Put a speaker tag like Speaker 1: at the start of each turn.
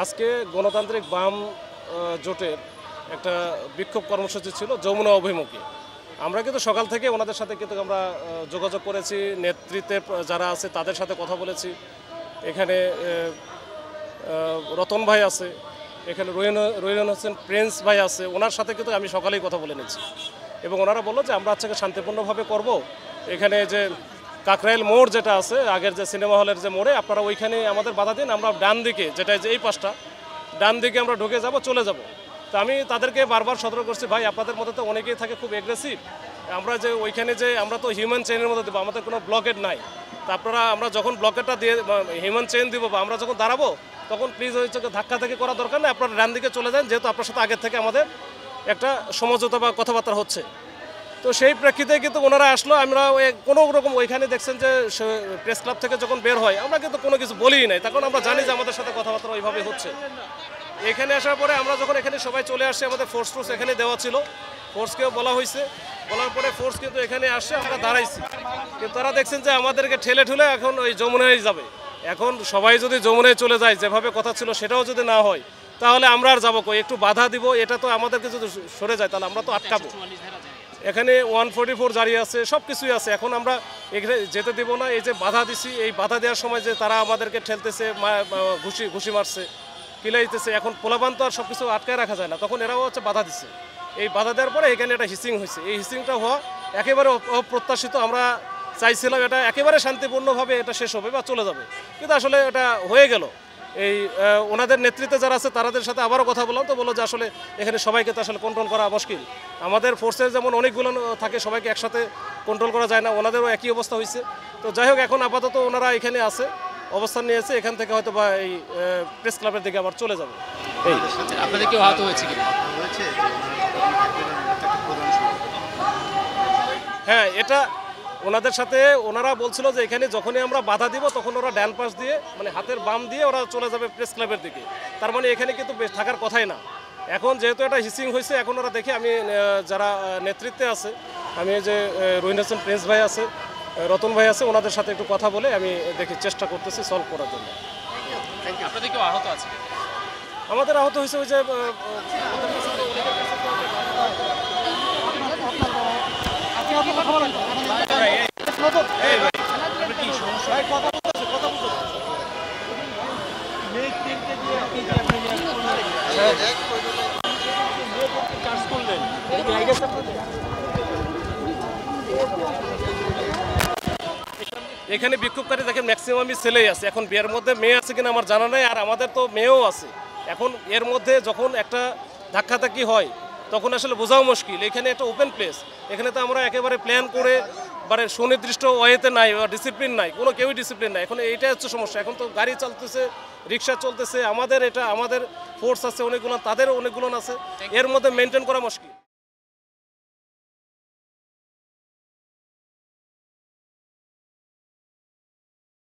Speaker 1: আজকে গণতান্ত্রিক বাম জোটের একটা বিক্ষোভ কর্মসূচি ছিল যমুনা অভিমুখী। আমরা কিন্তু সকাল থেকে ওনাদের সাথে কিন্তু আমরা যোগাযোগ করেছি, নেতৃত্বে যারা আছে তাদের সাথে কথা বলেছি। এখানে রতন ভাই আছে, এখানে রহিন হোসেন প্রিন্স ভাই আছে, ওনার সাথে কিন্তু আমি সকালেই কথা বলে নিচ্ছি এবং ওনারা বললো যে আমরা আজকে শান্তিপূর্ণভাবে করব। এখানে যে কাকরাইল মোড় যেটা আছে, আগের যে সিনেমা হলের যে মোড়ে, আপনারা ওইখানে আমাদের বাধা দিন, আমরা ডান দিকে, যেটা যে এই পাশটা ডান দিকে আমরা ঢুকে যাব, চলে যাব। তো আমি তাদেরকে বারবার সতর্ক করছি, ভাই আপনাদের মধ্যে তো অনেকেই থাকে খুব এগ্রেসিভ, আমরা যে ওইখানে যে আমরা তো হিউম্যান চেইনের মধ্যে দেবো, আমাদের কোনো ব্লকেট নাই। তা আপনারা আমরা যখন ব্লকেটটা দিয়ে হিউম্যান চেইন দিব বা আমরা যখন দাঁড়াবো তখন প্লিজ হচ্ছে ধাক্কা থেকে করা দরকার নেই, আপনারা ডান দিকে চলে যান, যেহেতু আপনার সাথে আগের থেকে আমাদের একটা সমঝোতা বা কথাবার্তা হচ্ছে। তো সেই প্রেক্ষিতে কিন্তু ওনারা আসলো, আমরা কোনো রকম ওইখানে দেখছেন যে প্রেস ক্লাব থেকে যখন বের হয় আমরা কিন্তু কোনো কিছু বলিই নাই, তখন আমরা জানি যে আমাদের সাথে কথাবার্তা ওইভাবে হচ্ছে। এখানে আসার পরে আমরা যখন এখানে সবাই চলে আসছে, আমাদের ফোর্স এখানে দেওয়া ছিল, ফোর্সকেও বলা হয়েছে, বলার পরে ফোর্স কিন্তু এখানে আসছে, আমরা দাঁড়াইছি, কিন্তু তারা দেখছেন যে আমাদেরকে ঠেলে ঠুলে এখন ওই যমুনায় যাবে। এখন সবাই যদি যমুনায় চলে যায়, যেভাবে কথা ছিল সেটাও যদি না হয়, তাহলে আমরা আর যাবো কই, একটু বাধা দিব, এটা তো আমাদেরকে যদি সরে যায় তাহলে আমরা তো আটকাবো। এখানে 144 জারি আছে, সব কিছুই আছে, এখন আমরা এখানে যেতে দেবো না। এই যে বাধা দিছি, এই বাধা দেওয়ার সময় যে তারা আমাদেরকে ঠেলতেছে, ঘুষি মারছে, কিলাইতেছে, এখন পোলাপান তো আর সব কিছু আটকায় রাখা যায় না, তখন এরাও হচ্ছে বাধা দিচ্ছে। এই বাধা দেওয়ার পরে এখানে একটা হিসিং হয়েছে, এই হিসিংটা হওয়া একেবারে অপ্রত্যাশিত। আমরা চাইছিলাম এটা একেবারে শান্তিপূর্ণভাবে এটা শেষ হবে বা চলে যাবে, কিন্তু আসলে এটা হয়ে গেল। এই ওনাদের নেতৃত্বে যারা আছে তাদের সাথে আবারও কথা বললাম, তো বললো যে আসলে এখানে সবাইকে তো আসলে কন্ট্রোল করা মুশকিল, আমাদের ফোর্সের যেমন অনেকগুলো থাকে, সবাইকে একসাথে কন্ট্রোল করা যায় না, ওনাদেরও একই অবস্থা হয়েছে। তো যাই হোক, এখন আপাতত ওনারা এখানে আছে, অবস্থান নিয়েছে, এখান থেকে হয়তো বা এই প্রেস ক্লাবের দিকে আবার চলে যাবে। এই
Speaker 2: আপনাদের কেউ আহত হয়েছে কি?
Speaker 1: হ্যাঁ, এটা ওনাদের সাথে ওনারা বলছিল যে এখানে যখনই আমরা বাধা দিব তখন ওরা ডান পাশ দিয়ে, মানে হাতের বাম দিয়ে ওরা চলে যাবে প্রেস ক্লাবের দিকে। তার মানে এখানে কিন্তু বেশ থাকার কথাই না। এখন যেহেতু এটা হিসিং হয়েছে, এখন ওরা দেখে, আমি যারা নেতৃত্বে আছে, আমি যে রহিন হোসেন প্রিন্স ভাই আছে, রতন ভাই আছে, ওনাদের সাথে একটু কথা বলে আমি দেখি চেষ্টা করতেছি সলভ করার জন্য।
Speaker 2: আপনাদের কেউ আহত আছে?
Speaker 1: আমাদের আহত হয়েছে ওই যে এখানে বিক্ষোভকারী দেখেন ম্যাক্সিমামই ছেলেই আছে। এখন বিয়ের মধ্যে মেয়ে আছে কিনা আমার জানা নাই, আর আমাদের তো মেয়েও আছে। এখন এর মধ্যে যখন একটা ধাক্কাধাক্কি হয় তখন আসলে বোঝাও মুশকিল। এখানে একটা ওপেন প্লেস, এখানে তো আমরা একেবারে প্ল্যান করে মানে সুনির্দিষ্ট ওয়েতে নাই, ডিসিপ্লিন নাই, কোনো কেউই ডিসিপ্লিন নাই। এখন এইটাই হচ্ছে সমস্যা। এখন তো গাড়ি চলতেছে, রিক্সা চলতেছে, আমাদের ফোর্স আছে অনেকগুলো, তাদেরও অনেকগুলো আছে, এর মধ্যে মেনটেন করা মুশকিল।